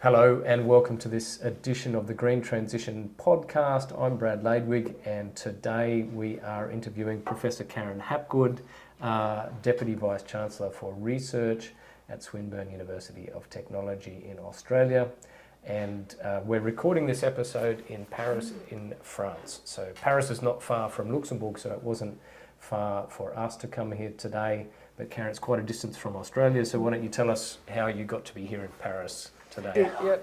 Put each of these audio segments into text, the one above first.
Hello and welcome to this edition of the Green Transition podcast. I'm Brad Ladewig and today we are interviewing Professor Karen Hapgood, Deputy Vice-Chancellor for Research at Swinburne University of Technology in Australia. And we're recording this episode in Paris in France. So Paris is not far from Luxembourg, so it wasn't far for us to come here today. But Karen, it's quite a distance from Australia, so why don't you tell us how you got to be here in Paris today? Yeah.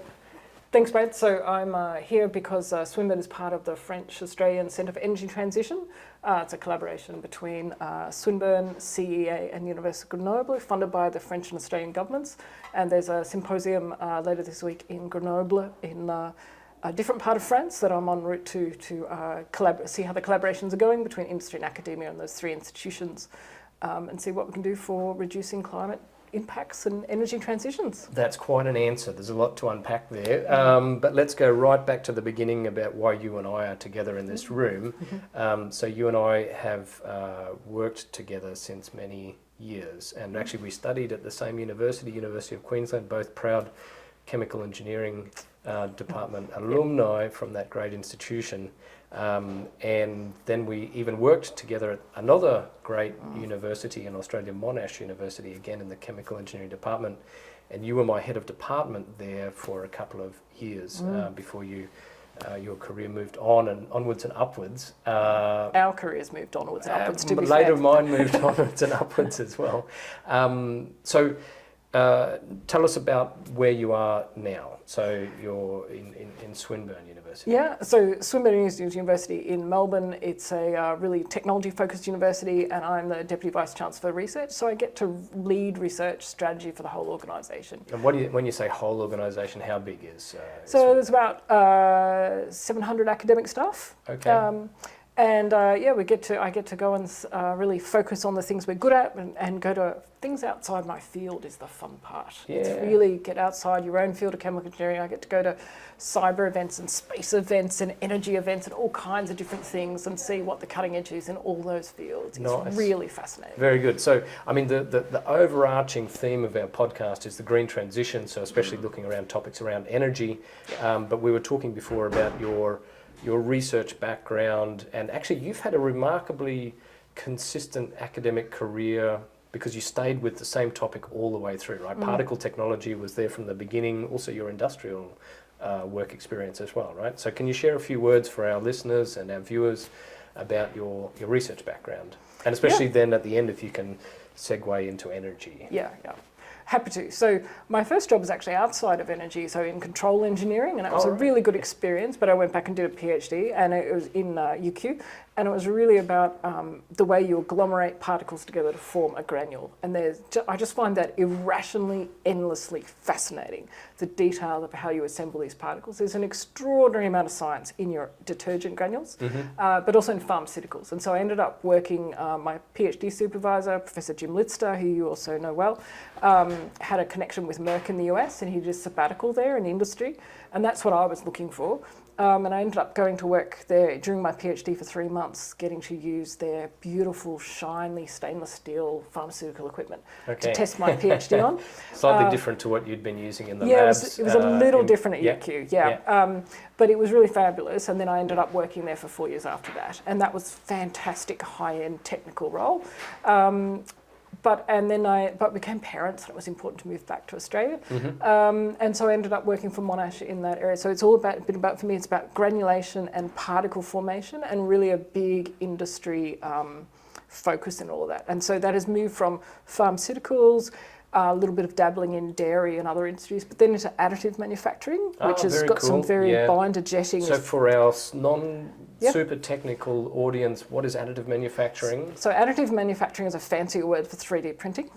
Thanks, Brad. So I'm here because Swinburne is part of the Franco-Australian Centre for Energy Transition. It's a collaboration between Swinburne, CEA and University of Grenoble, funded by the French and Australian governments. And there's a symposium later this week in Grenoble in a different part of France that I'm en route to see how the collaborations are going between industry and academia and those three institutions, and see what we can do for reducing climate impacts and energy transitions. That's quite an answer. There's a lot to unpack there. But let's go right back to the beginning about why you and I are together in this room. So you and I have worked together since many years, and actually we studied at the same university, University of Queensland, both proud chemical engineering department alumni from that great institution. And then we even worked together at another great university in Australia, Monash University, again in the chemical engineering department. And you were my head of department there for a couple of years before your career moved on and onwards and upwards. Our careers moved onwards and upwards, to be later fair. mine moved onwards and upwards as well. So tell us about where you are now. So you're in Swinburne University. Yeah, so Swinburne University in Melbourne, it's a really technology-focused university, and I'm the Deputy Vice-Chancellor for Research, so I get to lead research strategy for the whole organisation. And when you say whole organisation, how big is So there's about 700 academic staff. Okay. I get to go and really focus on the things we're good at and go to things outside my field is the fun part. Yeah. It's really get outside your own field of chemical engineering. I get to go to cyber events and space events and energy events and all kinds of different things and see what the cutting edge is in all those fields. Nice. It's really fascinating. Very good. So, I mean, the overarching theme of our podcast is the green transition, so especially looking around topics around energy. But we were talking before about your research background, and actually you've had a remarkably consistent academic career because you stayed with the same topic all the way through, right? Particle technology was there from the beginning, also your industrial work experience as well, right? So can you share a few words for our listeners and our viewers about your research background? And especially then at the end, if you can segue into energy. Yeah. Happy to. So my first job was actually outside of energy, so in control engineering, and it was a really good experience, but I went back and did a PhD, and it was in UQ, and it was really about the way you agglomerate particles together to form a granule. And I just find that irrationally, endlessly fascinating, the detail of how you assemble these particles. There's an extraordinary amount of science in your detergent granules, but also in pharmaceuticals. And so I ended up working, my PhD supervisor, Professor Jim Litster, who you also know well, had a connection with Merck in the US, and he did a sabbatical there in industry, and that's what I was looking for. And I ended up going to work there during my PhD for 3 months, getting to use their beautiful, shiny stainless steel pharmaceutical equipment to test my PhD on. Slightly different to what you'd been using in the labs. It was a little different at UQ, but it was really fabulous. And then I ended up working there for 4 years after that, and that was fantastic, high-end technical role. But became parents, and it was important to move back to Australia. And so I ended up working for Monash in that area. So it's all for me, it's about granulation and particle formation, and really a big industry focus in all of that. And so that has moved from pharmaceuticals, a little bit of dabbling in dairy and other industries, but then into additive manufacturing, which has got some very binder jetting. So for our non-super technical audience, what is additive manufacturing? So additive manufacturing is a fancier word for 3D printing.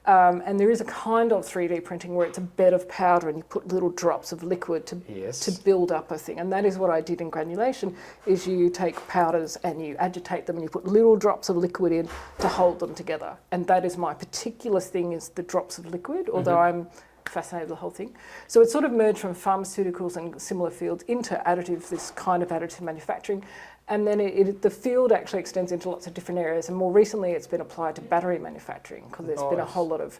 And there is a kind of 3D printing where it's a bed of powder and you put little drops of liquid to build up a thing. And that is what I did in granulation, is you take powders and you agitate them and you put little drops of liquid in to hold them together. And that is my particular thing, is the drops of liquid, although I'm fascinated with the whole thing. So it sort of merged from pharmaceuticals and similar fields into additive, this kind of additive manufacturing. And then the field actually extends into lots of different areas. And more recently, it's been applied to battery manufacturing, because there's been a whole lot of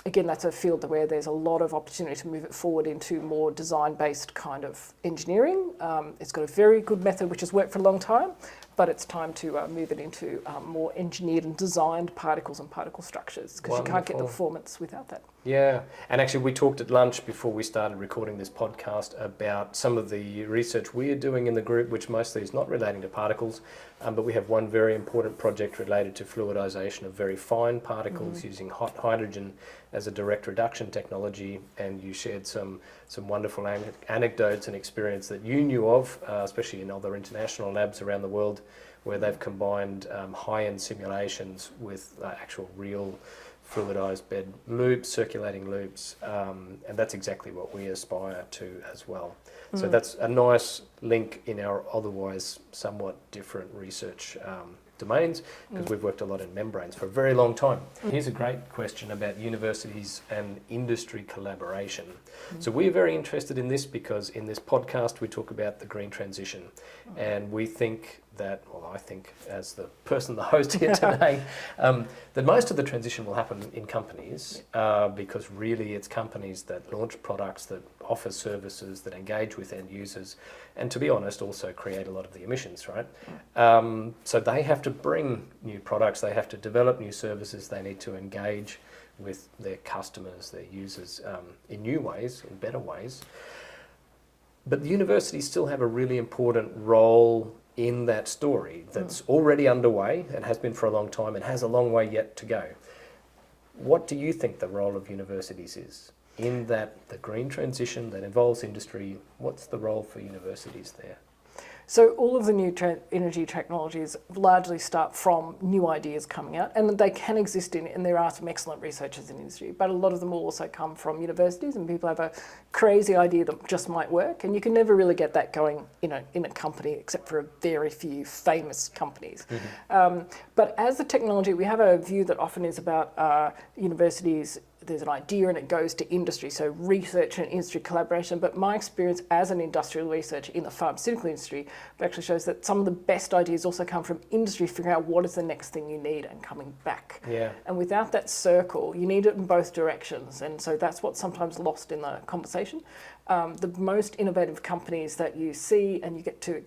again, that's a field where there's a lot of opportunity to move it forward into more design-based kind of engineering. It's got a very good method which has worked for a long time, but it's time to move it into more engineered and designed particles and particle structures, because you can't get the performance without that. Yeah, and actually we talked at lunch before we started recording this podcast about some of the research we are doing in the group, which mostly is not relating to particles, but we have one very important project related to fluidization of very fine particles using hot hydrogen as a direct reduction technology, and you shared some wonderful anecdotes and experience that you knew of, especially in other international labs around the world, where they've combined high-end simulations with actual real fluidized bed loops, circulating loops, and that's exactly what we aspire to as well. So that's a nice link in our otherwise somewhat different research domains, because we've worked a lot in membranes for a very long time. Here's a great question about universities and industry collaboration. So we're very interested in this because in this podcast we talk about the green transition, and we think that, well, I think as the person, the host here today, that most of the transition will happen in companies, because really it's companies that launch products, that offer services, that engage with end users, and to be honest also create a lot of the emissions, right? So they have to bring new products, they have to develop new services, they need to engage with their customers, their users, in new ways, in better ways. But the universities still have a really important role in that story that's already underway and has been for a long time and has a long way yet to go. What do you think the role of universities is in that, the green transition that involves industry? What's the role for universities there? So all of the new energy technologies largely start from new ideas coming out, and they can exist in, and there are some excellent researchers in industry, but a lot of them will also come from universities, and people have a crazy idea that just might work, and you can never really get that going, in a company, except for a very few famous companies. But as the technology, we have a view that often is about universities. There's an idea and it goes to industry, so research and industry collaboration. But my experience as an industrial researcher in the pharmaceutical industry actually shows that some of the best ideas also come from industry figuring out what is the next thing you need and coming back. Yeah. And without that circle, you need it in both directions. And so that's what's sometimes lost in the conversation. The most innovative companies that you see and you get to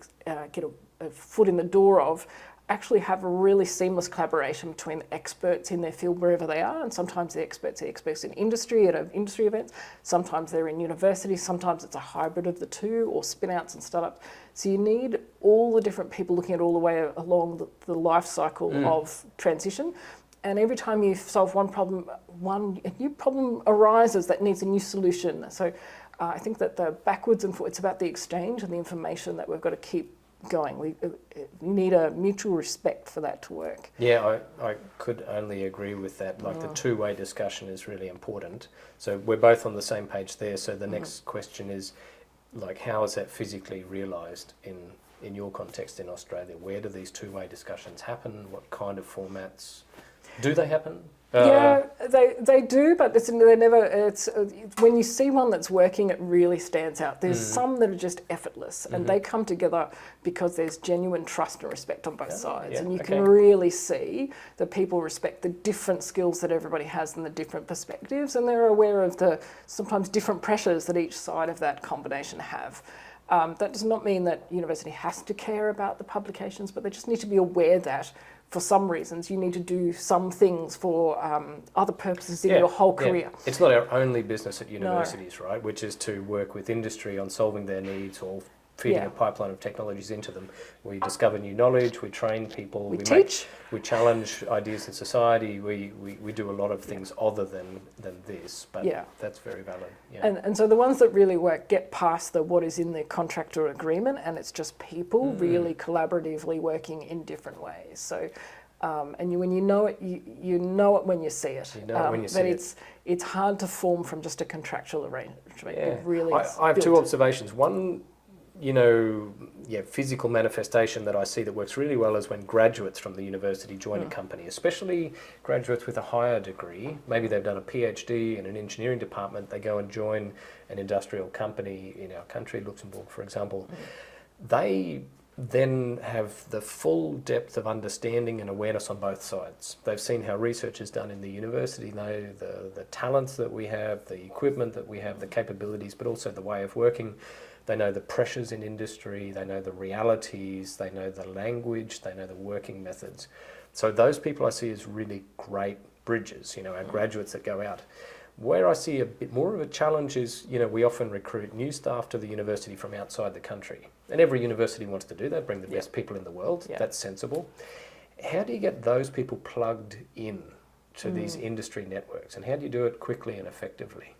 get a foot in the door of actually have a really seamless collaboration between the experts in their field wherever they are, and sometimes the experts are experts in industry at industry events, sometimes they're in universities, sometimes it's a hybrid of the two, or spin-outs and startups. So you need all the different people looking at all the way along the life cycle of transition, and every time you solve one problem, a new problem arises that needs a new solution. So I think that the backwards and forwards, it's about the exchange and the information that we've got to keep going. We need a mutual respect for that to work. Yeah, I could only agree with that. Like the two-way discussion is really important. So we're both on the same page there. So the next question is, like, how is that physically realised in your context in Australia? Where do these two-way discussions happen? What kind of formats do they happen? Yeah, they do, but they're never. It's when you see one that's working, it really stands out. There's some that are just effortless, and they come together because there's genuine trust and respect on both sides, and you can really see that people respect the different skills that everybody has and the different perspectives, and they're aware of the sometimes different pressures that each side of that combination have. That does not mean that university has to care about the publications, but they just need to be aware that for some reasons you need to do some things for other purposes in your whole career. It's not our only business at universities, right? Which is to work with industry on solving their needs or feeding a pipeline of technologies into them. We discover new knowledge, we train people, we teach, we challenge ideas in society, we do a lot of things other than this, but that's very valid. Yeah. And so the ones that really work get past what is in the contract or agreement, and it's just people really collaboratively working in different ways. So and when you know it, you know it when you see it. You know it when you see it. It's hard to form from just a contractual arrangement. Yeah. Really I have two observations. One, physical manifestation that I see that works really well is when graduates from the university join a company, especially graduates with a higher degree. Maybe they've done a PhD in an engineering department, they go and join an industrial company in our country, Luxembourg, for example. They then have the full depth of understanding and awareness on both sides. They've seen how research is done in the university, know the talents that we have, the equipment that we have, the capabilities, but also the way of working. They know the pressures in industry, they know the realities, they know the language, they know the working methods. So those people I see as really great bridges, our graduates that go out. Where I see a bit more of a challenge is, we often recruit new staff to the university from outside the country. And every university wants to do that, bring the best people in the world. That's sensible. How do you get those people plugged in to these industry networks? And how do you do it quickly and effectively?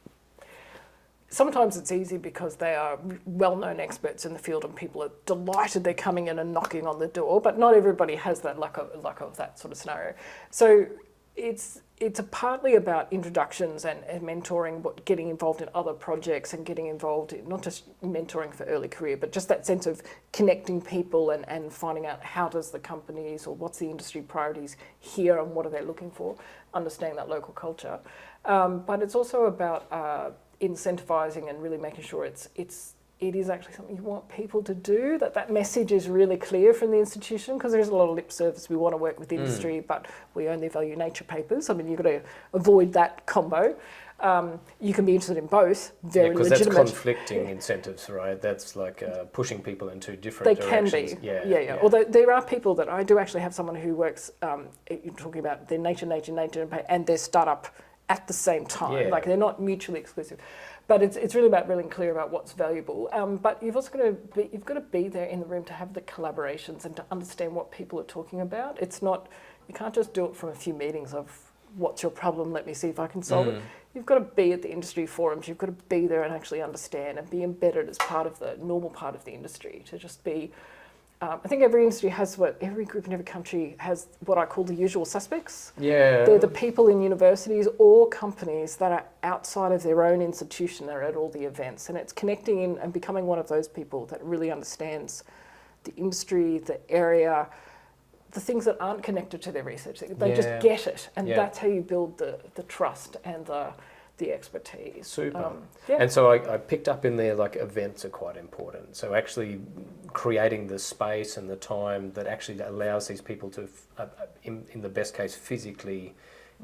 Sometimes it's easy because they are well-known experts in the field and people are delighted they're coming in and knocking on the door, but not everybody has that luck of that sort of scenario. So it's partly about introductions and mentoring, getting involved in other projects and getting involved in not just mentoring for early career, but just that sense of connecting people and finding out how does the companies or what's the industry priorities here and what are they looking for, understanding that local culture. But it's also about incentivizing and really making sure it is actually something you want people to do, that message is really clear from the institution, because there's a lot of lip service. We want to work with industry, but we only value nature papers. I mean, you've got to avoid that combo. You can be interested in both, very legitimate. Because that's conflicting incentives, right? That's like pushing people in two different directions. They can be, yeah. Although there are people that I do actually have someone who works, you're talking about their nature, and their startup at the same time. Yeah. Like they're not mutually exclusive. But it's really about being clear about what's valuable. But you've also got to be there in the room to have the collaborations and to understand what people are talking about. It's not, you can't just do it from a few meetings of what's your problem, let me see if I can solve it. You've got to be at the industry forums, you've got to be there and actually understand and be embedded as part of the normal part of the industry, to just be, I think every industry has every group in every country has what I call the usual suspects. Yeah. They're the people in universities or companies that are outside of their own institution that are at all the events. And it's connecting in and becoming one of those people that really understands the industry, the area, the things that aren't connected to their research. They just get it. And that's how you build the trust and the expertise. Super. And so I picked up in there, like, events are quite important. So actually creating the space and the time that actually allows these people to, in the best case, physically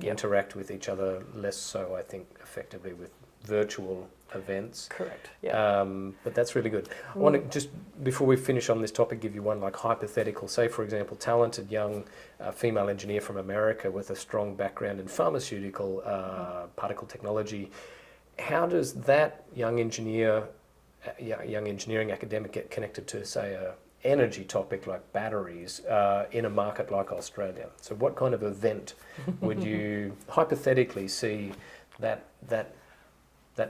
interact with each other, less so, I think, effectively with virtual events. Correct. But that's really good. I want to just, before we finish on this topic, give you one like hypothetical. Say, for example, talented young female engineer from America with a strong background in pharmaceutical particle technology. How does that young engineering academic get connected to, say, a energy topic like batteries in a market like Australia? So what kind of event would you hypothetically see that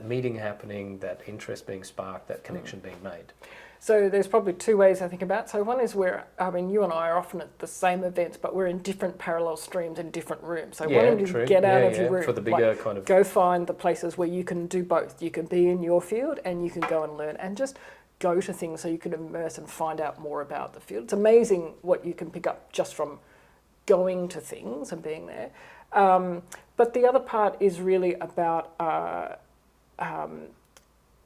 meeting happening, that interest being sparked, that connection being made? So there's probably two ways I think about. So one is where, you and I are often at the same events, but we're in different parallel streams in different rooms. So why don't you get out of your room? For the bigger kind of... Go find the places where you can do both. You can be in your field and you can go and learn and just go to things so you can immerse and find out more about the field. It's amazing what you can pick up just from going to things and being there. But the other part is really about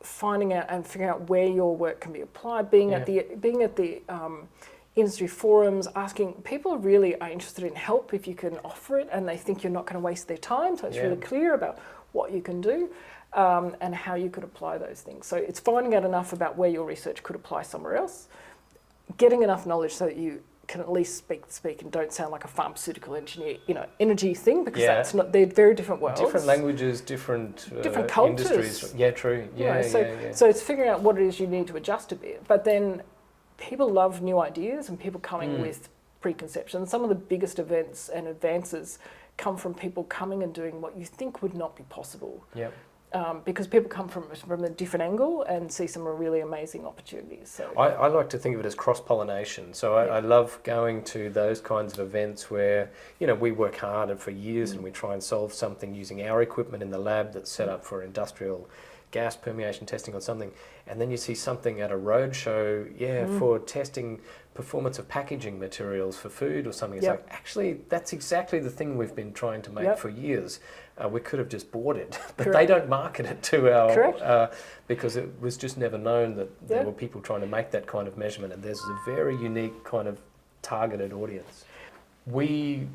finding out and figuring out where your work can be applied, being at the industry forums, asking people really are interested in help if you can offer it, and they think you're not going to waste their time. So it's really clear about what you can do and how you could apply those things. So it's finding out enough about where your research could apply somewhere else, getting enough knowledge so that you can at least speak and don't sound like a pharmaceutical engineer, energy thing, because that's not, they're very different worlds. Different languages, different cultures. Industries. Yeah, true. So it's figuring out what it is you need to adjust a bit. But then people love new ideas and people coming with preconceptions. Some of the biggest events and advances come from people coming and doing what you think would not be possible. Yep. Because people come from a different angle and see some really amazing opportunities. So I like to think of it as cross-pollination. So I love going to those kinds of events where, we work hard and for years and we try and solve something using our equipment in the lab that's set up for industrial gas permeation testing on something, and then you see something at a roadshow, for testing performance of packaging materials for food or something. It's like, actually, that's exactly the thing we've been trying to make for years. We could have just bought it, but they don't market it to our... because it was just never known that there were people trying to make that kind of measurement, and there's a very unique kind of targeted audience. We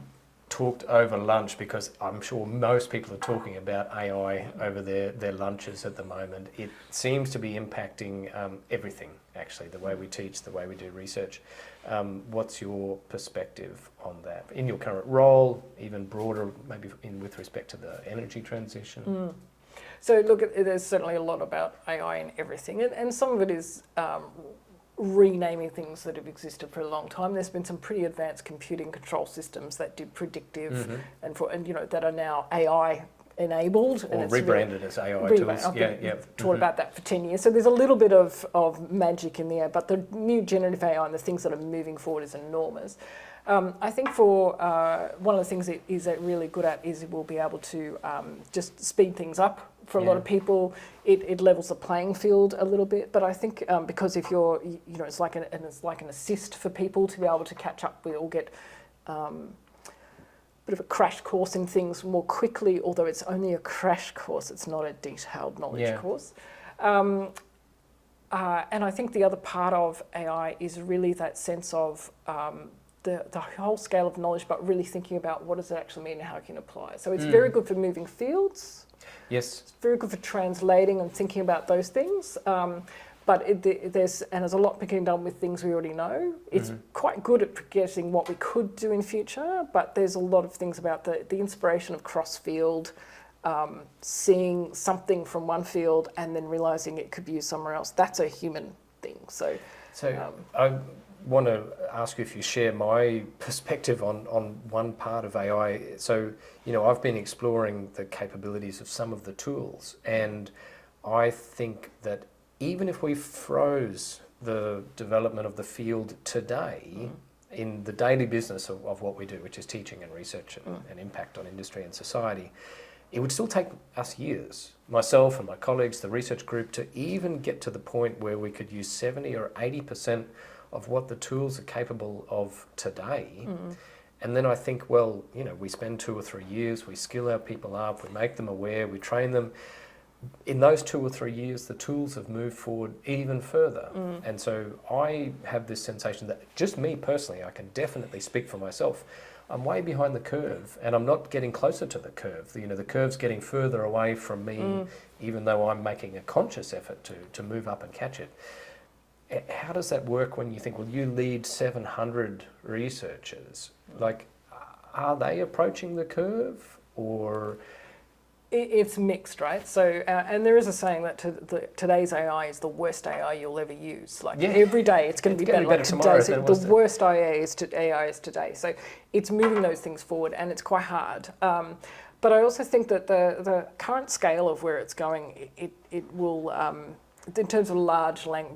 talked over lunch because I'm sure most people are talking about AI over their lunches at the moment. It seems to be impacting everything, actually, the way we teach, the way we do research. What's your perspective on that? In your current role, even broader, maybe with respect to the energy transition? So look, there's certainly a lot about AI in everything, and some of it is renaming things that have existed for a long time. There's been some pretty advanced computing control systems that do predictive and that are now AI enabled, or and rebranded as AI tools. I've taught about that for 10 years. So there's a little bit of magic in the air, but the new generative AI and the things that are moving forward is enormous. I think for one of the things it is really good at is it will be able to just speed things up. For a lot of people, it levels the playing field a little bit. But I think because if you're, it's like an assist for people to be able to catch up with or get a bit of a crash course in things more quickly. Although it's only a crash course, it's not a detailed knowledge course. And I think the other part of AI is really that sense of the whole scale of knowledge, but really thinking about what does it actually mean and how it can apply. So it's very good for moving fields. Yes. It's very good for translating and thinking about those things. But there's a lot being done with things we already know. It's quite good at predicting what we could do in future, but there's a lot of things about the inspiration of cross-field, seeing something from one field and then realising it could be used somewhere else. That's a human thing. So I want to ask you if you share my perspective on one part of AI. So, I've been exploring the capabilities of some of the tools, and I think that even if we froze the development of the field today in the daily business of what we do, which is teaching and research and impact on industry and society, it would still take us years, myself and my colleagues, the research group, to even get to the point where we could use 70 or 80% of what the tools are capable of today. And then I think, we spend 2 or 3 years, we skill our people up, we make them aware, we train them. In those 2 or 3 years, the tools have moved forward even further. And so I have this sensation that, just me personally, I can definitely speak for myself, I'm way behind the curve and I'm not getting closer to the curve. The curve's getting further away from me, even though I'm making a conscious effort to move up and catch it. How does that work when you think, you lead 700 researchers? Like, are they approaching the curve, or...? It's mixed, right? So, and there is a saying that today's AI is the worst AI you'll ever use. Like every day, it's going to be better. Like today's the worst AI is today. So, it's moving those things forward, and it's quite hard. But I also think that the current scale of where it's going, it will, in terms of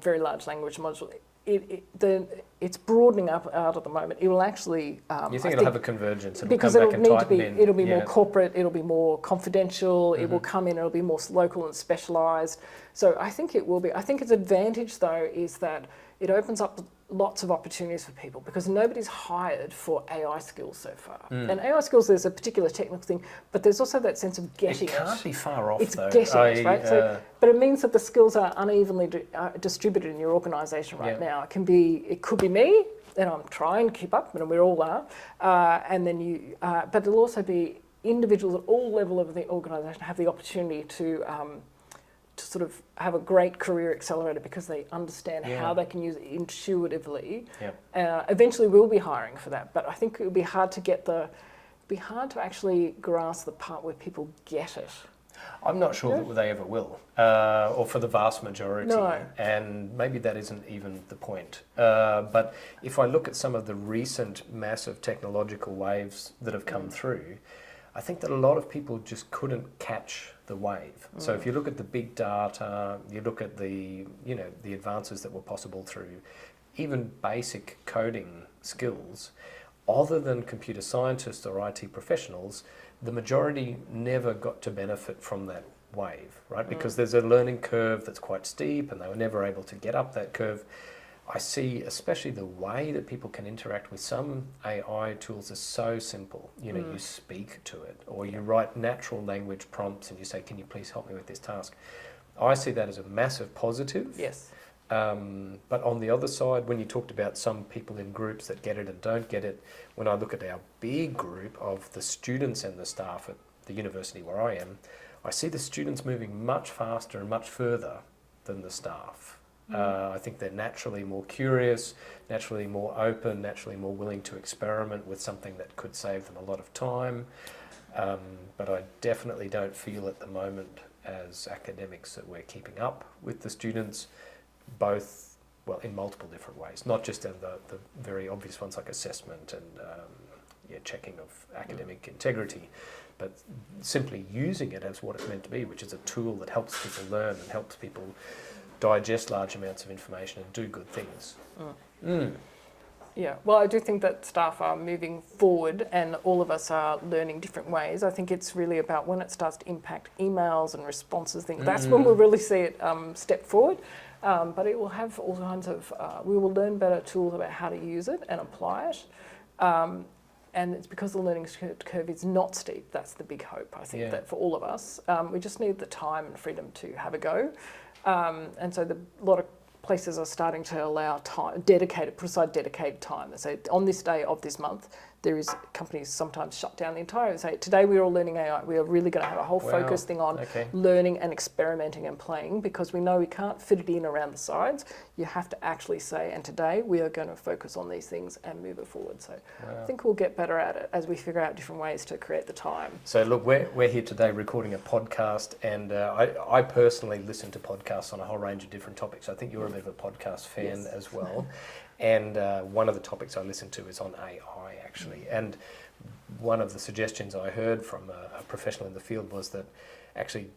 very large language models, it's broadening up out at the moment. It will actually... you think it'll have a convergence? Because it'll be more corporate, it'll be more confidential, it will come in, it'll be more local and specialised. So I think it will be. I think its advantage, though, is that it opens up lots of opportunities for people because nobody's hired for AI skills so far. And AI skills, there's a particular technical thing, but there's also that sense of getting it. It can't be far off, it's though. Getting it, right? But it means that the skills are unevenly distributed in your organisation right now. It could be me, and I'm trying to keep up, and we all are. And then but there'll also be individuals at all levels of the organisation have the opportunity to sort of have a great career accelerator because they understand how they can use it intuitively. Eventually we'll be hiring for that, but I think it would be hard to actually grasp the part where people get it. I'm not sure that they ever will, or for the vast majority, No. and maybe that isn't even the point. But if I look at some of the recent massive technological waves that have come through, I think that a lot of people just couldn't catch the wave. So if you look at the big data, you look at the advances that were possible through even basic coding skills, other than computer scientists or IT professionals, the majority never got to benefit from that wave, right? Because there's a learning curve that's quite steep and they were never able to get up that curve. I see especially the way that people can interact with some AI tools is so simple. You know, you speak to it or you write natural language prompts and you say, can you please help me with this task? I see that as a massive positive. Yes. But on the other side, when you talked about some people in groups that get it and don't get it, when I look at our big group of the students and the staff at the university where I am, I see the students moving much faster and much further than the staff. I think they're naturally more curious, naturally more open, naturally more willing to experiment with something that could save them a lot of time. But I definitely don't feel at the moment as academics that we're keeping up with the students, both, well, in multiple different ways, not just in the very obvious ones like assessment and checking of academic integrity, but simply using it as what it's meant to be, which is a tool that helps people learn and helps people digest large amounts of information and do good things. Yeah, well, I do think that staff are moving forward and all of us are learning different ways. I think it's really about when it starts to impact emails and responses, things. That's when we'll really see it step forward. But it will have all kinds of, we will learn better tools about how to use it and apply it. And it's because the learning curve is not steep. That's the big hope, I think, that for all of us. We just need the time and freedom to have a go. And so a lot of places are starting to allow time, put aside dedicated time. They say on this day of this month, there is companies sometimes shut down the entire, say today we're all learning AI. We are really going to have a whole focus thing on learning and experimenting and playing, because we know we can't fit it in around the sides. You have to actually say, and today we are going to focus on these things and move it forward. So I think we'll get better at it as we figure out different ways to create the time. So look, we're here today recording a podcast, and I personally listen to podcasts on a whole range of different topics. I think you're a bit of a podcast fan as well. And one of the topics I listen to is on AI, actually. And one of the suggestions I heard from a professional in the field was that actually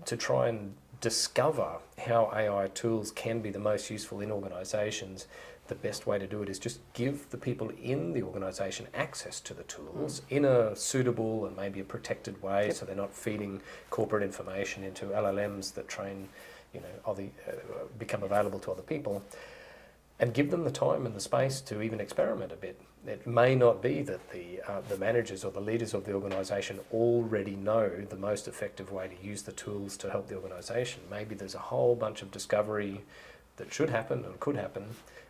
to try and discover how AI tools can be the most useful in organisations, the best way to do it is just give the people in the organisation access to the tools in a suitable and maybe a protected way, so they're not feeding corporate information into LLMs that train, become available to other people. And give them the time and the space to even experiment a bit. It may not be that the managers or the leaders of the organisation already know the most effective way to use the tools to help the organisation. Maybe there's a whole bunch of discovery that should happen and could happen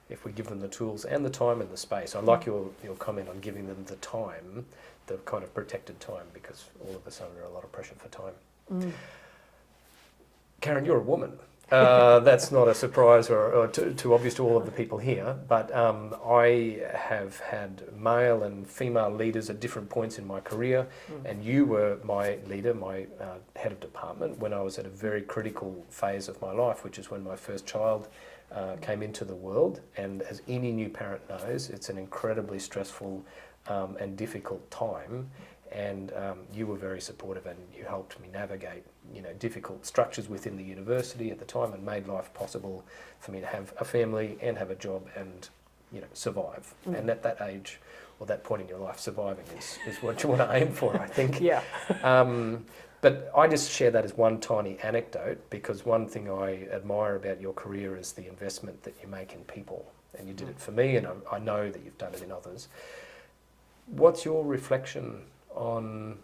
if we give them the tools and the time and the space. I like your comment on giving them the time, the kind of protected time, because all of us are under a lot of pressure for time. Karen, you're a woman. That's not a surprise or too obvious to all of the people here, but I have had male and female leaders at different points in my career, and you were my leader, my head of department, when I was at a very critical phase of my life, which is when my first child came into the world. And as any new parent knows, it's an incredibly stressful and difficult time. And you were very supportive, and you helped me navigate, difficult structures within the university at the time, and made life possible for me to have a family and have a job and, survive. And at that age, or that point in your life, surviving is what you want to aim for, I think. But I just share that as one tiny anecdote, because one thing I admire about your career is the investment that you make in people. And you did it for me, and I know that you've done it in others. What's your reflection on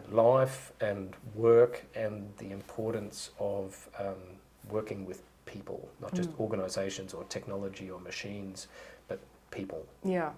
life and work and the importance of working with people, not just organisations or technology or machines, but people? Yeah.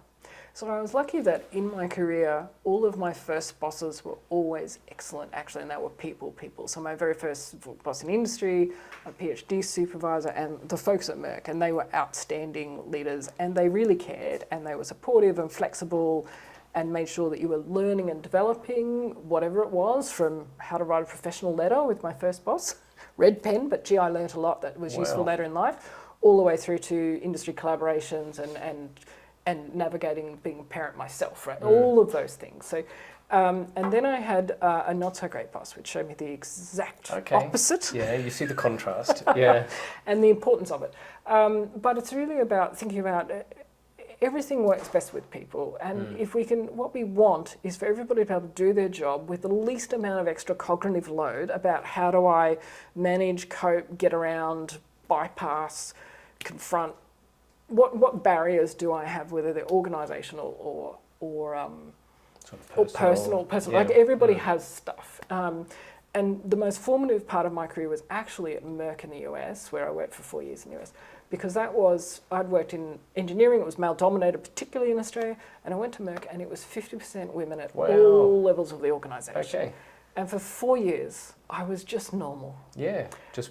So I was lucky that in my career, all of my first bosses were always excellent, actually, and they were people. So my very first boss in industry, a PhD supervisor, and the folks at Merck, and they were outstanding leaders, and they really cared, and they were supportive and flexible, and made sure that you were learning and developing whatever it was, from how to write a professional letter with my first boss, red pen, but gee, I learnt a lot that was useful later in life, all the way through to industry collaborations and navigating being a parent myself, right? All of those things. So, and then I had a not so great boss, which showed me the exact opposite. Yeah, you see the contrast. And the importance of it. But it's really about thinking about everything works best with people. And if we can, what we want is for everybody to be able to do their job with the least amount of extra cognitive load about how do I manage, cope, get around, bypass, confront, what barriers do I have, whether they're organisational or personal. Yeah. Like everybody has stuff. And the most formative part of my career was actually at Merck in the US, where I worked for 4 years in the US, because I'd worked in engineering, it was male dominated, particularly in Australia, and I went to Merck and it was 50% women at all levels of the organisation. Okay. And for 4 years, I was just normal. Yeah.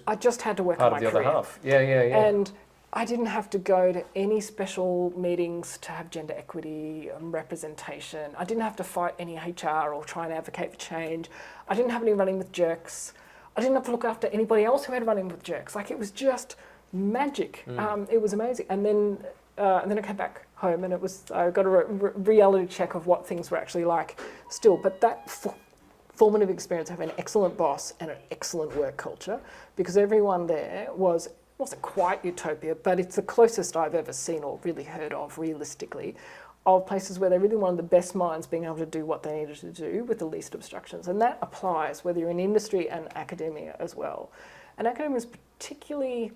I just had to work part on of my the career. other half. Yeah. And I didn't have to go to any special meetings to have gender equity and representation. I didn't have to fight any HR or try and advocate for change. I didn't have any running with jerks. I didn't have to look after anybody else who had running with jerks. Like, it was just magic. It was amazing. And then I came back home and I got a reality check of what things were actually like still. But that formative experience of having an excellent boss and an excellent work culture, because everyone there wasn't quite utopia, but it's the closest I've ever seen or really heard of realistically, of places where they really wanted the best minds being able to do what they needed to do with the least obstructions. And that applies whether you're in industry and academia as well. And academia is particularly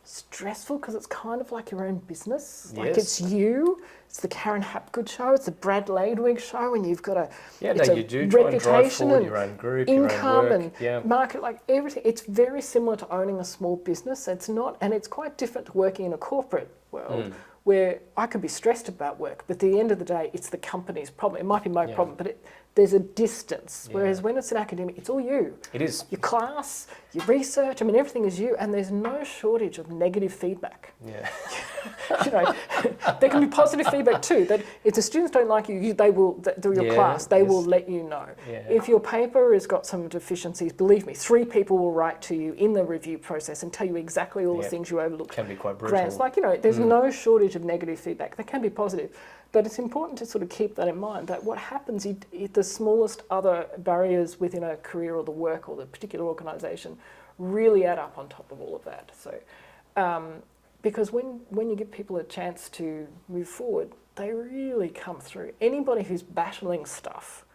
stressful because it's kind of like your own business. Yes. Like, it's you, it's the Karen Hapgood show, it's the Brad Ladewig show, and you've got you do try and drive forward your own group, income your own work. and market, like everything. It's very similar to owning a small business. It's not, and it's quite different to working in a corporate world where I could be stressed about work, but at the end of the day, it's the company's problem. It might be my problem, but there's a distance. Whereas when it's an academic, it's all you. It is. Your class, your research, I mean, everything is you, and there's no shortage of negative feedback. Yeah. You know, there can be positive feedback too, that if the students don't like you, they will, through your class, they will let you know. Yeah. If your paper has got some deficiencies, believe me, 3 people will write to you in the review process and tell you exactly all the things you overlooked. Can be quite brutal. Grants. Like, you know, there's no shortage of negative feedback. They can be positive. But it's important to sort of keep that in mind, that what happens, the smallest other barriers within a career or the work or the particular organisation really add up on top of all of that. So, because when you give people a chance to move forward, they really come through. Anybody who's battling stuff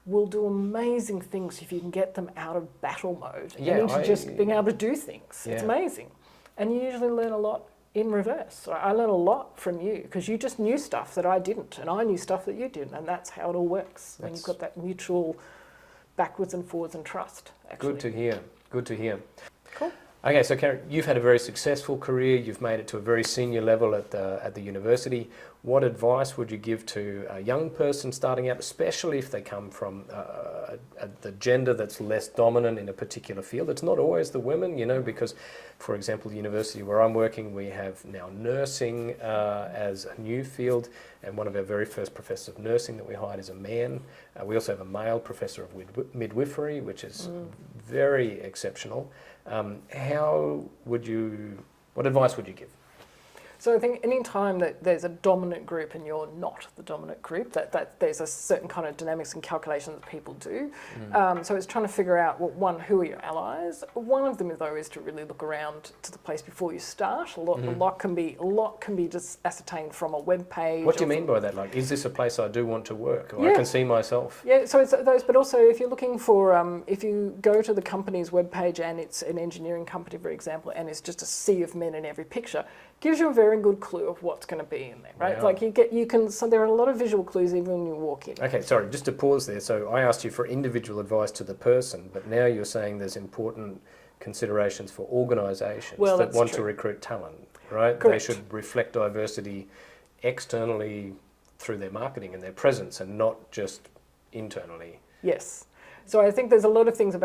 will do amazing things if you can get them out of battle mode and into just being able to do things. It's amazing. And you usually learn a lot in reverse. So I learned a lot from you because you just knew stuff that I didn't, and I knew stuff that you didn't, and that's how it all works when you've got that mutual backwards and forwards and trust. Actually. Good to hear. Cool. Okay, so Karen, you've had a very successful career. You've made it to a very senior level at the university. What advice would you give to a young person starting out, especially if they come from the gender that's less dominant in a particular field? It's not always the women, you know, because, for example, the university where I'm working, we have now nursing as a new field, and one of our very first professors of nursing that we hired is a man. We also have a male professor of midwifery, which is very exceptional. What advice would you give? So I think any time that there's a dominant group and you're not the dominant group, that there's a certain kind of dynamics and calculations that people do. So it's trying to figure out, well, one, who are your allies? One of them, though, is to really look around to the place before you start. A lot can be just ascertained from a web page. What do you mean by that? Like, is this a place I do want to work, or I can see myself? Yeah, so it's those, but also if you're looking for, if you go to the company's web page and it's an engineering company, for example, and it's just a sea of men in every picture, gives you a very good clue of what's going to be in there, right? Wow. Like so there are a lot of visual clues even when you walk in. Okay, sorry, just to pause there. So I asked you for individual advice to the person, but now you're saying there's important considerations for organisations that want to recruit talent, right? Correct. They should reflect diversity externally through their marketing and their presence, and not just internally. Yes. So I think there's a lot of things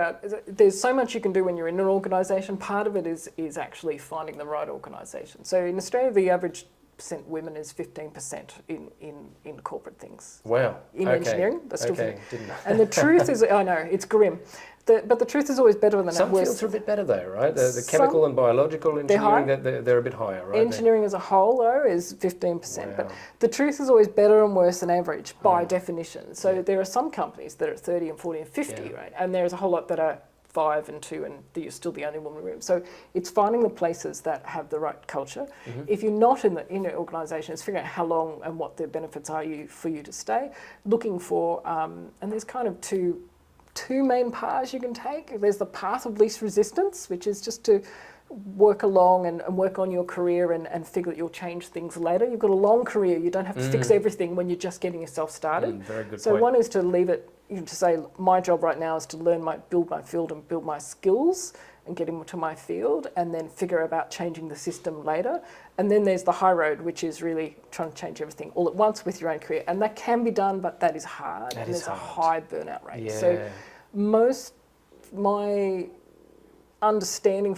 there's so much you can do when you're in an organisation. Part of it is actually finding the right organisation. So in Australia, the average percent women is 15% in corporate things. Wow. In engineering, that's still didn't know. And the truth is, I know, it's grim. But the truth is always better than that. Some fields are a bit better though, right? The chemical and biological engineering, they're a bit higher, right? Engineering as a whole, though, is 15%. Wow. But the truth is always better and worse than average by definition. So there are some companies that are 30 and 40 and 50, right? And there's a whole lot that are 5 and 2 and you're still the only woman in the room. So it's finding the places that have the right culture. If you're not in your organisation, it's figuring out how long and what the benefits are for you to stay. Looking for, and there's kind of two main paths you can take. There's the path of least resistance, which is just to work along and work on your career and figure that you'll change things later. You've got a long career. You don't have to fix everything when you're just getting yourself started. Very good So point. one is to leave it, to say, my job right now is to build my field and build my skills and get into my field, and then figure about changing the system later. And then there's the high road, which is really trying to change everything all at once with your own career. And that can be done, but that is hard. That and is there's a hard. high burnout rate. Yeah. So my understanding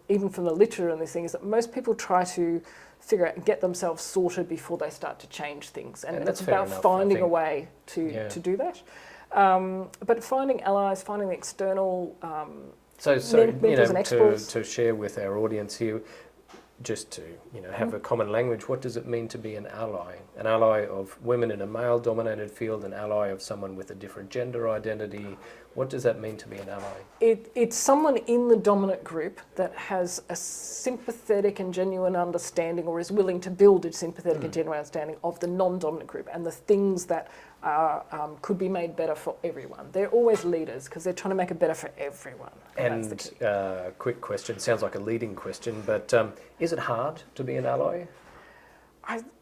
even from the literature on this thing is that most people try to figure out and get themselves sorted before they start to change things. And that's it's fair about enough, finding I a think. way to do that. But finding allies, finding the external So mentors and experts. to share with our audience here, just to have a common language, what does it mean to be an ally? An ally of women in a male-dominated field, an ally of someone with a different gender identity. What does that mean to be an ally? It's someone in the dominant group that has a sympathetic and genuine understanding, or is willing to build a sympathetic and genuine understanding of the non-dominant group and the things that could be made better for everyone. They're always leaders because they're trying to make it better for everyone. And that's the key. quick question, sounds like a leading question, but is it hard to be an ally?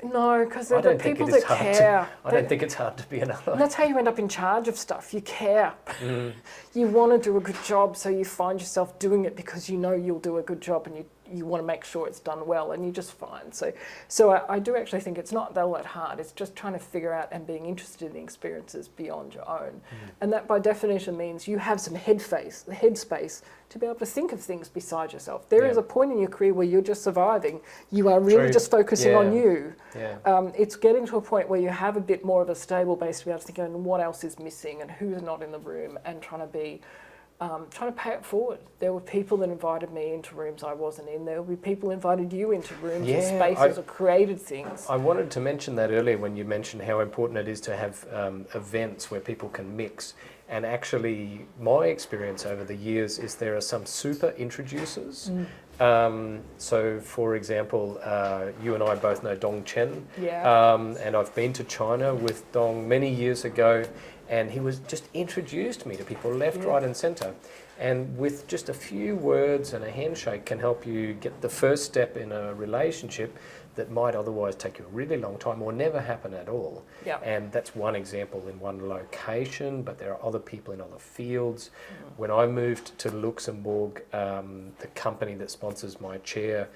No, because they're I the don't think people it is that hard care. I don't think it's hard to be an ally. That's how you end up in charge of stuff. You care. You want to do a good job, so you find yourself doing it because you know you'll do a good job, and you want to make sure it's done well, and you just find. So I do actually think it's not all that hard. It's just trying to figure out and being interested in the experiences beyond your own. And that by definition means you have some headspace to be able to think of things beside yourself. There is a point in your career where you're just surviving. You are really just focusing on you. Yeah. It's getting to a point where you have a bit more of a stable base to be able to think of what else is missing and who's not in the room, and trying to pay it forward. There were people that invited me into rooms I wasn't in. There will be people who invited you into rooms and spaces or created things. I wanted to mention that earlier when you mentioned how important it is to have events where people can mix. And actually, my experience over the years is there are some super introducers. So, for example, you and I both know Dong Chen. Yeah. And I've been to China with Dong many years ago, and he was just introduced me to people left, right and centre. And with just a few words and a handshake can help you get the first step in a relationship that might otherwise take you a really long time or never happen at all. Yeah. And that's one example in one location, but there are other people in other fields. When I moved to Luxembourg, the company that sponsors my chair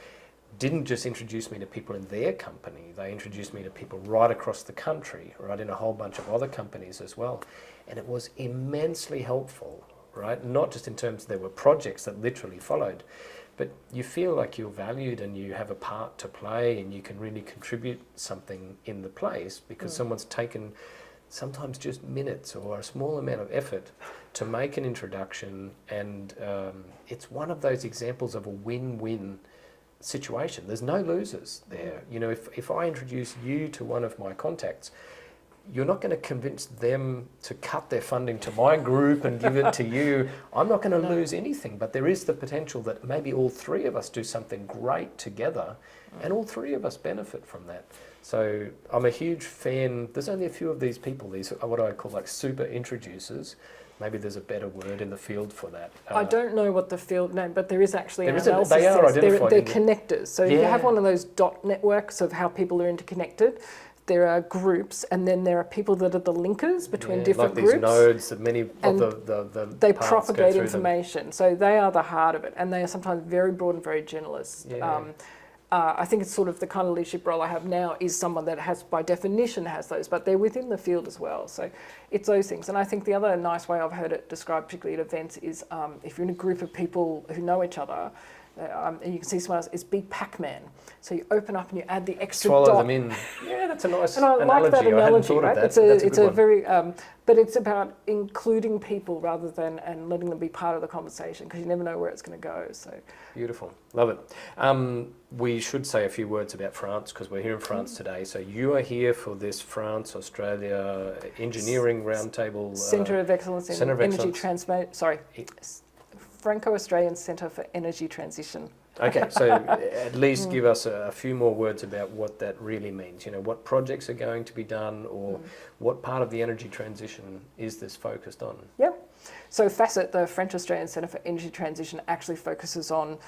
didn't just introduce me to people in their company, they introduced me to people right across the country, right, in a whole bunch of other companies as well. And it was immensely helpful, right? Not just in terms there were projects that literally followed, but you feel like you're valued and you have a part to play and you can really contribute something in the place because someone's taken sometimes just minutes or a small amount of effort to make an introduction. And it's one of those examples of a win-win situation. There's no losers there. If I introduce you to one of my contacts, you're not going to convince them to cut their funding to my group and give it to you. I'm not going to lose anything, but there is the potential that maybe all three of us do something great together and all three of us benefit from that. So I'm a huge fan. There's only a few of these people, these are what I call like super introducers. Maybe there's a better word in the field for that. I don't know what the field name, but there is actually an They analysis. are identified. They're connectors. So if you have one of those dot networks of how people are interconnected, there are groups, and then there are people that are the linkers between different like groups. these nodes that many and of the they paths propagate go through information. So they are the heart of it, and they are sometimes very broad and very generalist. Yeah. I think it's sort of the kind of leadership role I have now is someone that has, by definition, has those, but they're within the field as well. So it's those things. And I think the other nice way I've heard it described, particularly at events, is if you're in a group of people who know each other, and you can see someone else, is be Pac-Man. So you open up and you add the extra Swallow dot. them in. Yeah, that's a nice And I analogy. like that I hadn't analogy, thought right? of that. It's a good one. very, but it's about including people rather than and letting them be part of the conversation, because you never know where it's going to go. So Beautiful, love it. We should say a few words about France because we're here in France today. So you are here for this France-Australia Engineering Roundtable. Centre of Excellence in Centre of Energy Excellence. Franco-Australian Centre for Energy Transition. Okay, so at least give us a few more words about what that really means. What projects are going to be done, or what part of the energy transition is this focused on? Yeah. So FACET, the French Australian Centre for Energy Transition, actually focuses on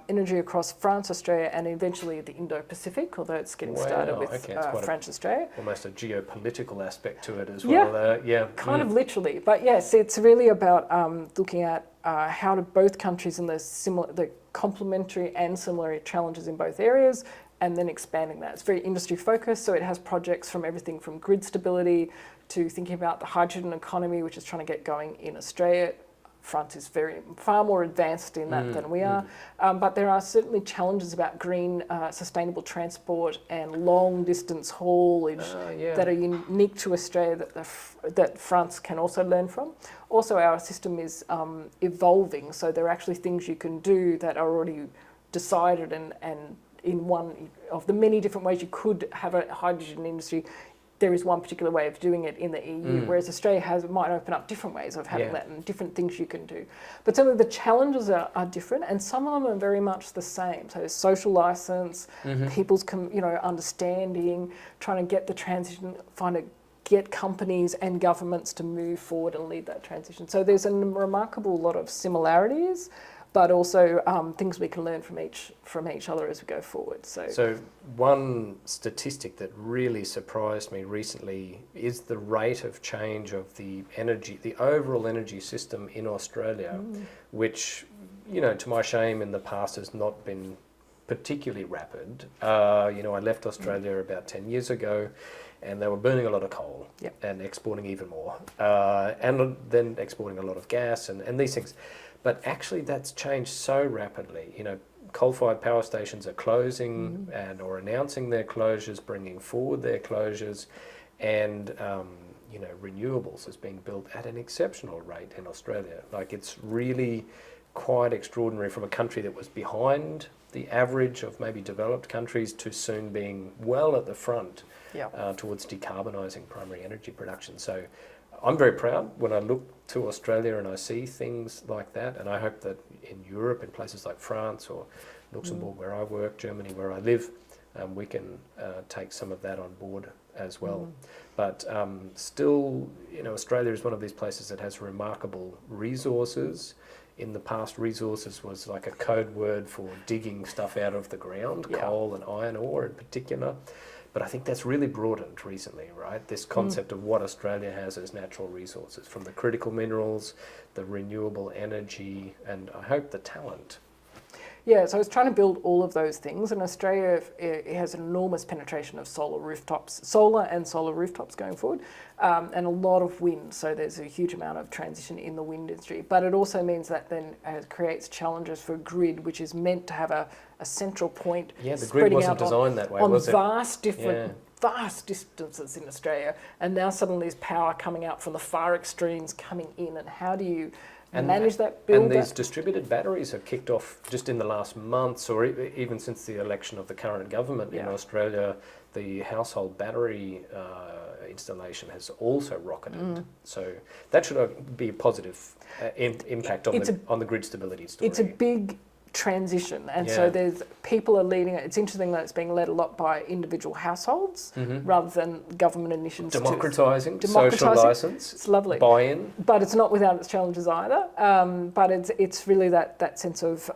energy across France, Australia, and eventually the Indo-Pacific, although it's getting started with France, Australia. Almost a geopolitical aspect to it as well. Kind of literally. But yes, it's really about looking at how do both countries and the complementary and similar challenges in both areas, and then expanding that. It's very industry focused, so it has projects from everything from grid stability to thinking about the hydrogen economy, which is trying to get going in Australia. France is far more advanced in that than we are, but there are certainly challenges about green, sustainable transport and long distance haulage that are unique to Australia that France can also learn from. Also, our system is evolving, so there are actually things you can do that are already decided, and in one of the many different ways you could have a hydrogen industry, there is one particular way of doing it in the EU, whereas Australia might open up different ways of having that and different things you can do. But some of the challenges are different, and some of them are very much the same. So social license, people's understanding, trying to get the transition, get companies and governments to move forward and lead that transition. So there's a remarkable lot of similarities, but also things we can learn from each other as we go forward. So one statistic that really surprised me recently is the rate of change of the overall energy system in Australia, which, to my shame, in the past has not been particularly rapid. I left Australia about 10 years ago, and they were burning a lot of coal and exporting even more, and then exporting a lot of gas and these things. But actually that's changed so rapidly. Coal-fired power stations are closing or announcing their closures, bringing forward their closures, and renewables is being built at an exceptional rate in Australia. Like, it's really quite extraordinary from a country that was behind the average of maybe developed countries to soon being well at the front towards decarbonising primary energy production. So I'm very proud when I look to Australia and I see things like that, and I hope that in Europe, in places like France or Luxembourg where I work, Germany where I live, we can take some of that on board as well. But still, Australia is one of these places that has remarkable resources. In the past, resources was like a code word for digging stuff out of the ground, coal and iron ore in particular. But I think that's really broadened recently, right? This concept of what Australia has as natural resources, from the critical minerals, the renewable energy, and I hope the talent. Yeah, so I was trying to build all of those things, and Australia it has an enormous penetration of solar and solar rooftops going forward, and a lot of wind. So there's a huge amount of transition in the wind industry. But it also means that then it creates challenges for grid, which is meant to have a central point. Yeah, the grid wasn't designed that way, was it? On vast distances in Australia, and now suddenly there's power coming out from the far extremes coming in, and how do you manage that, build and that? these distributed batteries have kicked off just in the last months, or even since the election of the current government in Australia. The household battery installation has also rocketed. So that should be a positive impact on the grid stability story. It's a big transition, and so there's people are leading it. It's interesting that it's being led a lot by individual households rather than government initiatives. Democratising social licence. It's lovely. Buy-in. But it's not without its challenges either. But it's really that sense of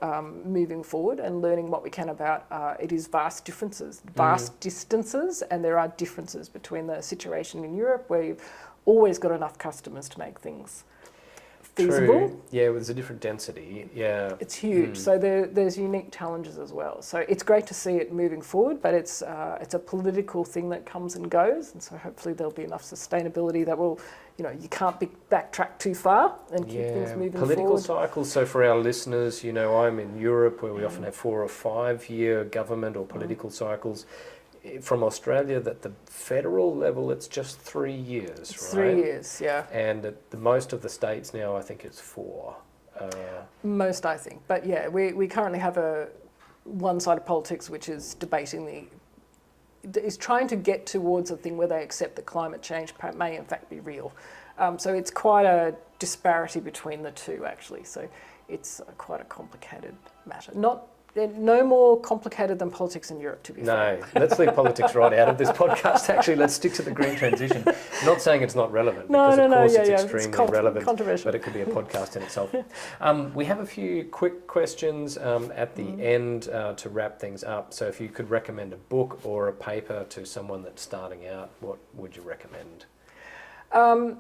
moving forward and learning what we can about it is vast distances, and there are differences between the situation in Europe, where you've always got enough customers to make things feasible. True. Yeah, there's a different density. Yeah, it's huge. So there's unique challenges as well. So it's great to see it moving forward, but it's a political thing that comes and goes, and so hopefully there'll be enough sustainability that will, you can't backtrack too far and keep things moving political forward. Cycles. So for our listeners, I'm in Europe where we often have 4 or 5 year government or political cycles. From Australia, that the federal level, it's just 3 years, It's right? 3 years, yeah. And at most of the states now, I think it's 4. Most, I think. But yeah, we currently have one side of politics which is is trying to get towards a thing where they accept that climate change may in fact be real. So it's quite a disparity between the two, actually. So it's quite a complicated matter. No more complicated than politics in Europe, to be fair. No, let's leave politics right out of this podcast. Actually, let's stick to the green transition. Not saying it's not relevant, because of course it's extremely relevant, controversial. but it could be a podcast in itself. We have a few quick questions at the end to wrap things up. So if you could recommend a book or a paper to someone that's starting out, what would you recommend?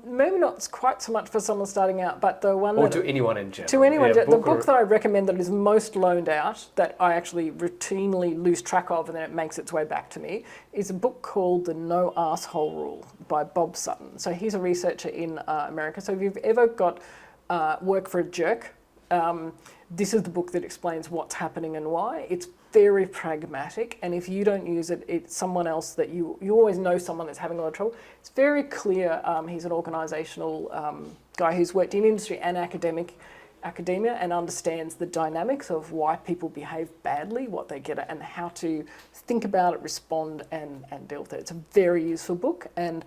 Maybe not quite so much for someone starting out, but the one or to anyone in general. To anyone, yeah, the book that I recommend that is most loaned out, that I actually routinely lose track of and then it makes its way back to me, is a book called The No Arsehole Rule by Bob Sutton. So he's a researcher in America. So if you've ever got work for a jerk, this is the book that explains what's happening and why. It's very pragmatic, and if you don't use it, it's someone else that you always know someone that's having a lot of trouble. It's very clear. He's an organisational guy who's worked in industry and academia and understands the dynamics of why people behave badly, what they get at, and how to think about it, respond, and deal with it. It's a very useful book, and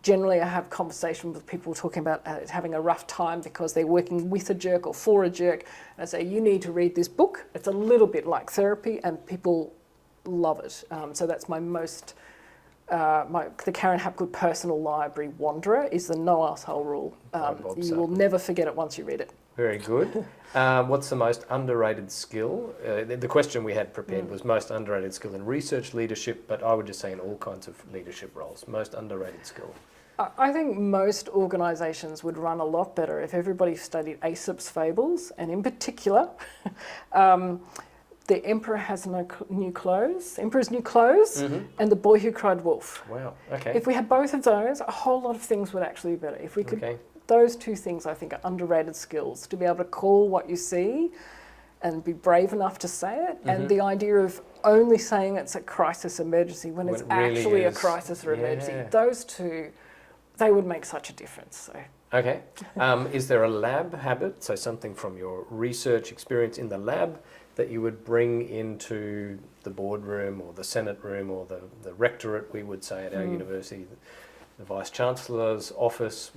generally I have conversations with people talking about having a rough time because they're working with a jerk or for a jerk. And I say, you need to read this book. It's a little bit like therapy and people love it. So that's my most, the Karen Hapgood personal library wanderer is The No Arsehole Rule. You will never forget it once you read it. Very good. What's the most underrated skill? The question we had prepared was most underrated skill in research leadership, but I would just say in all kinds of leadership roles. Most underrated skill. I think most organisations would run a lot better if everybody studied Aesop's fables, and in particular, The Emperor Has No New Clothes, Emperor's New Clothes, and The Boy Who Cried Wolf. Wow, okay. If we had both of those, a whole lot of things would actually be better. If we could, those two things I think are underrated skills, to be able to call what you see and be brave enough to say it, and the idea of only saying it's a crisis emergency when it's really actually a crisis or emergency. Those two, they would make such a difference. So. Okay. Is there a lab habit, so something from your research experience in the lab that you would bring into the boardroom or the Senate room or the rectorate, we would say at our university, the Vice-Chancellor's office?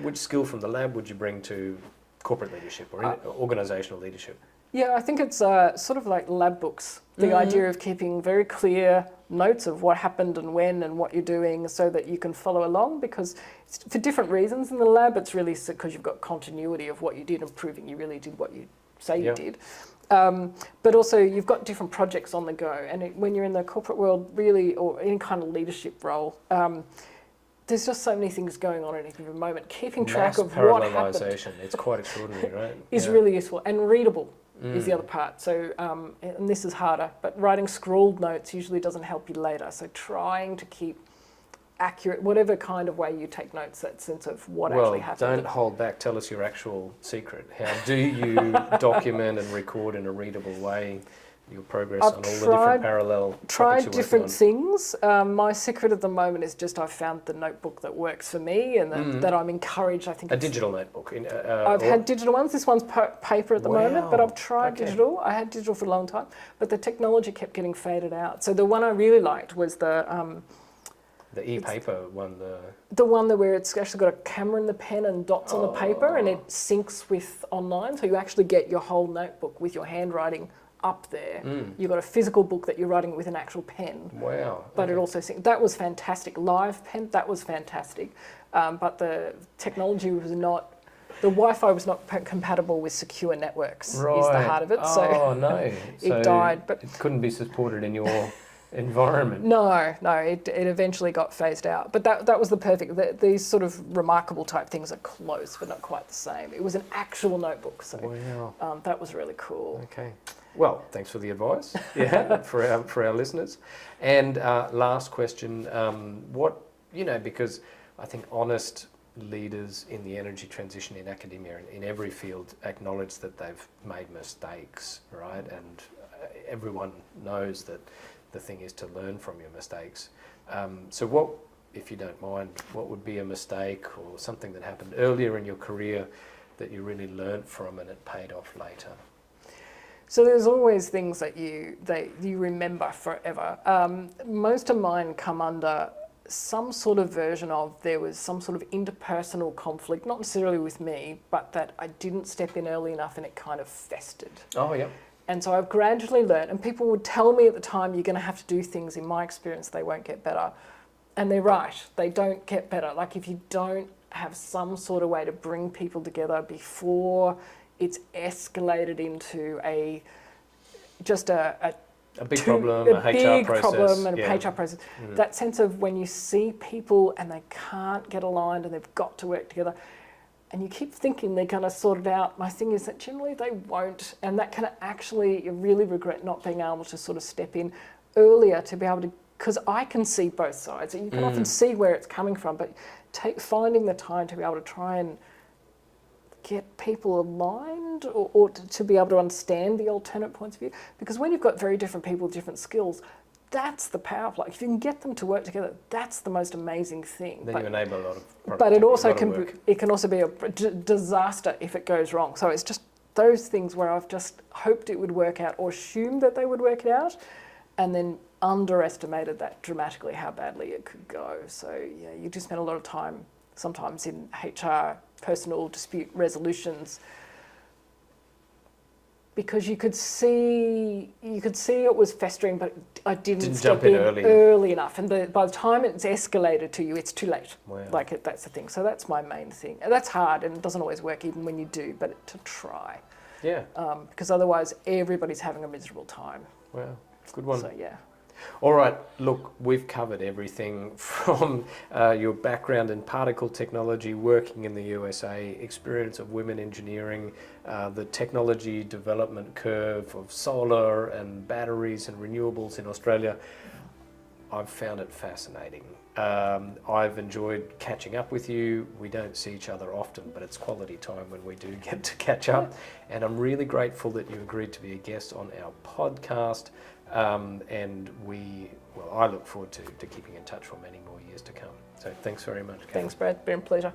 Which skill from the lab would you bring to corporate leadership or organisational leadership? Yeah, I think it's sort of like lab books. The idea of keeping very clear notes of what happened and when and what you're doing so that you can follow along, because it's for different reasons in the lab. It's really because you've got continuity of what you did and proving you really did what you say you did. But also you've got different projects on the go. And when you're in the corporate world, really, or any kind of leadership role, there's just so many things going on at any given moment. Keeping track of what happened. It's quite extraordinary, right? Is really useful and readable. Is the other part. So, and this is harder, but writing scrawled notes usually doesn't help you later. So trying to keep accurate, whatever kind of way you take notes, that sense of what actually happened. Don't hold back. Tell us your actual secret. How do you document and record in a readable way your progress on all the different parallel topics you're working on? Tried different things. My secret at the moment is just I've found the notebook that works for me and that I'm encouraged. I think a digital notebook. I've had digital ones. This one's paper at the moment, but I've tried digital. I had digital for a long time, but the technology kept getting faded out. So the one I really liked was the e-paper one. The one where it's actually got a camera in the pen and dots on the paper, and it syncs with online, so you actually get your whole notebook with your handwriting up there. You've got a physical book that you're writing with an actual pen. Wow. But it also that was fantastic. Live pen, that was fantastic. But the technology was not, the Wi-Fi was not compatible with secure networks, is the heart of it. So no. It died. But it couldn't be supported in your environment. No, it eventually got phased out. But that was the perfect, these sort of remarkable type things are close, but not quite the same. It was an actual notebook, so that was really cool. Okay. Well, thanks for the advice. For our listeners. And last question, because I think honest leaders in the energy transition in academia and in every field acknowledge that they've made mistakes, right? And everyone knows that the thing is to learn from your mistakes. So what, if you don't mind, what would be a mistake or something that happened earlier in your career that you really learnt from and it paid off later? So there's always things that you remember forever. Most of mine come under some sort of version of, there was some sort of interpersonal conflict, not necessarily with me, but that I didn't step in early enough and it kind of festered. Oh, yeah. And so I've gradually learned, and people would tell me at the time, you're going to have to do things, in my experience, they won't get better. And they're right, they don't get better. Like if you don't have some sort of way to bring people together before it's escalated into a big problem, a HR process. Problem and a HR process. That sense of when you see people and they can't get aligned and they've got to work together, and you keep thinking they're going to sort it out. My thing is that generally they won't, and that can actually, you really regret not being able to sort of step in earlier to be able to, because I can see both sides. You can often see where it's coming from, but finding the time to be able to try and get people aligned or to be able to understand the alternate points of view. Because when you've got very different people with different skills, that's the power play. If you can get them to work together, that's the most amazing thing. Then you enable a lot of productivity. But it also can also be a disaster if it goes wrong. So it's just those things where I've just hoped it would work out or assumed that they would work it out, and then underestimated that dramatically how badly it could go. So yeah, you do spend a lot of time sometimes in HR personal dispute resolutions, because you could see it was festering, but I didn't step in early enough, and by the time it's escalated to you, it's too late. Wow. That's the thing. So that's my main thing. And that's hard, and it doesn't always work even when you do, but to try. Yeah. Because otherwise everybody's having a miserable time. Wow, good one. So yeah. All right, look, we've covered everything from your background in particle technology, working in the USA, experience of women engineering, the technology development curve of solar and batteries and renewables in Australia. I've found it fascinating. I've enjoyed catching up with you. We don't see each other often, but it's quality time when we do get to catch up. And I'm really grateful that you agreed to be a guest on our podcast. I look forward to keeping in touch for many more years to come. So thanks very much, Karen. Thanks, Brad. Been a pleasure.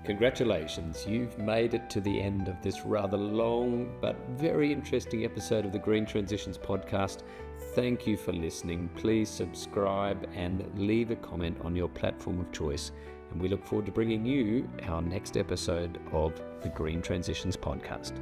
Congratulations, you've made it to the end of this rather long but very interesting episode of the Green Transitions podcast. Thank you for listening. Please subscribe and leave a comment on your platform of choice. And we look forward to bringing you our next episode of the Green Transitions podcast.